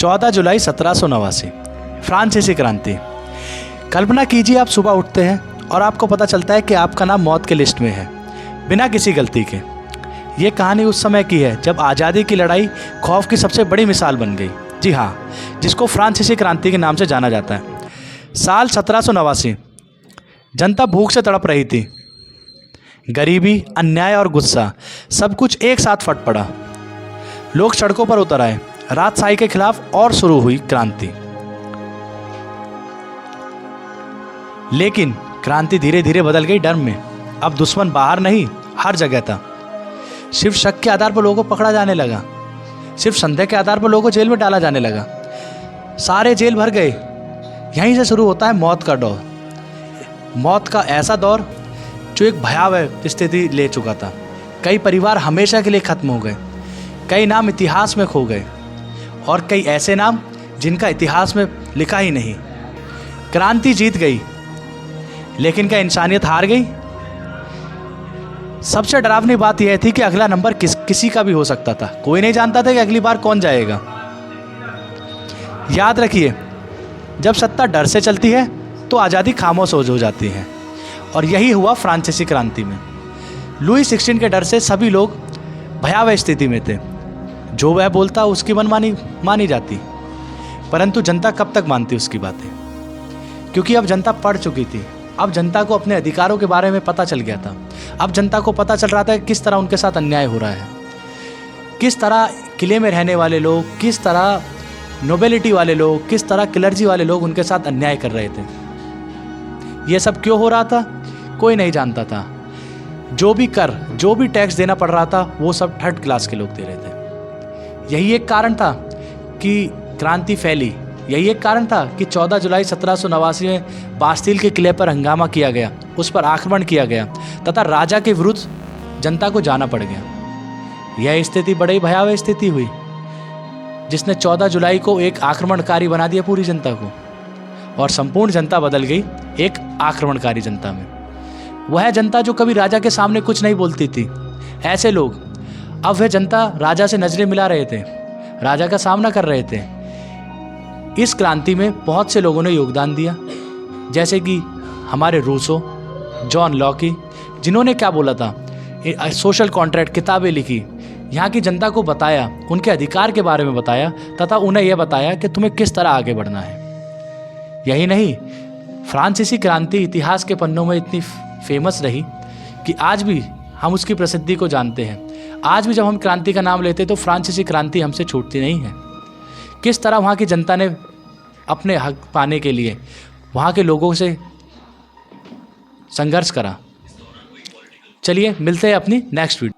14 जुलाई 1789, फ्रांसीसी क्रांति। कल्पना कीजिए आप सुबह उठते हैं और आपको पता चलता है कि आपका नाम मौत के लिस्ट में है, बिना किसी गलती के। ये कहानी उस समय की है जब आज़ादी की लड़ाई खौफ की सबसे बड़ी मिसाल बन गई। जी हाँ, जिसको फ्रांसीसी क्रांति के नाम से जाना जाता है। साल 1789, जनता भूख से तड़प रही थी। गरीबी, अन्याय और गुस्सा सब कुछ एक साथ फट पड़ा। लोग सड़कों पर उतर आए। राजशाही के खिलाफ और शुरू हुई क्रांति। लेकिन क्रांति धीरे धीरे बदल गई डर में। अब दुश्मन बाहर नहीं, हर जगह था। सिर्फ शक के आधार पर लोगों को पकड़ा जाने लगा। सिर्फ संदेह के आधार पर लोगों को जेल में डाला जाने लगा। सारे जेल भर गए। यहीं से शुरू होता है मौत का दौर। मौत का ऐसा दौर जो एक भयावह स्थिति ले चुका था। कई परिवार हमेशा के लिए खत्म हो गए। कई नाम इतिहास में खो गए और कई ऐसे नाम जिनका इतिहास में लिखा ही नहीं। क्रांति जीत गई, लेकिन क्या इंसानियत हार गई? सबसे डरावनी बात यह थी कि अगला नंबर किसी का भी हो सकता था। कोई नहीं जानता था कि अगली बार कौन जाएगा। याद रखिए, जब सत्ता डर से चलती है तो आज़ादी खामोश हो जाती है। और यही हुआ फ्रांसीसी क्रांति में। लुई 16 के डर से सभी लोग भयावह स्थिति में थे। जो वह बोलता उसकी मनमानी मानी जाती, परंतु जनता कब तक मानती उसकी बातें? क्योंकि अब जनता पढ़ चुकी थी। अब जनता को अपने अधिकारों के बारे में पता चल गया था। अब जनता को पता चल रहा था कि किस तरह उनके साथ अन्याय हो रहा है, किस तरह किले में रहने वाले लोग, किस तरह नोबेलिटी वाले लोग, किस तरह क्लर्जी वाले लोग उनके साथ अन्याय कर रहे थे। ये सब क्यों हो रहा था? कोई नहीं जानता था। जो भी टैक्स देना पड़ रहा था वो सब थर्ड क्लास के लोग दे रहे थे। यही एक कारण था कि क्रांति फैली। यही एक कारण था कि 14 जुलाई 1789 में बास्तिल के किले पर हंगामा किया गया, उस पर आक्रमण किया गया तथा राजा के विरुद्ध जनता को जाना पड़ गया। यह स्थिति बड़ी भयावह स्थिति हुई जिसने 14 जुलाई को एक आक्रमणकारी बना दिया पूरी जनता को, और संपूर्ण जनता बदल गई एक आक्रमणकारी जनता में। वह जनता जो कभी राजा के सामने कुछ नहीं बोलती थी, ऐसे लोग अब वह जनता राजा से नजरें मिला रहे थे, राजा का सामना कर रहे थे। इस क्रांति में बहुत से लोगों ने योगदान दिया, जैसे कि हमारे रूसो, जॉन लॉकी, जिन्होंने क्या बोला था, सोशल कॉन्ट्रैक्ट किताबें लिखी, यहाँ की जनता को बताया, उनके अधिकार के बारे में बताया तथा उन्हें यह बताया कि तुम्हें किस तरह आगे बढ़ना है। यही नहीं, फ्रांसीसी क्रांति इतिहास के पन्नों में इतनी फेमस रही कि आज भी हम उसकी प्रसिद्धि को जानते हैं। आज भी जब हम क्रांति का नाम लेते तो फ्रांसीसी क्रांति हमसे छूटती नहीं है। किस तरह वहाँ की जनता ने अपने हक पाने के लिए वहाँ के लोगों से संघर्ष करा। चलिए मिलते हैं अपनी नेक्स्ट वीडियो।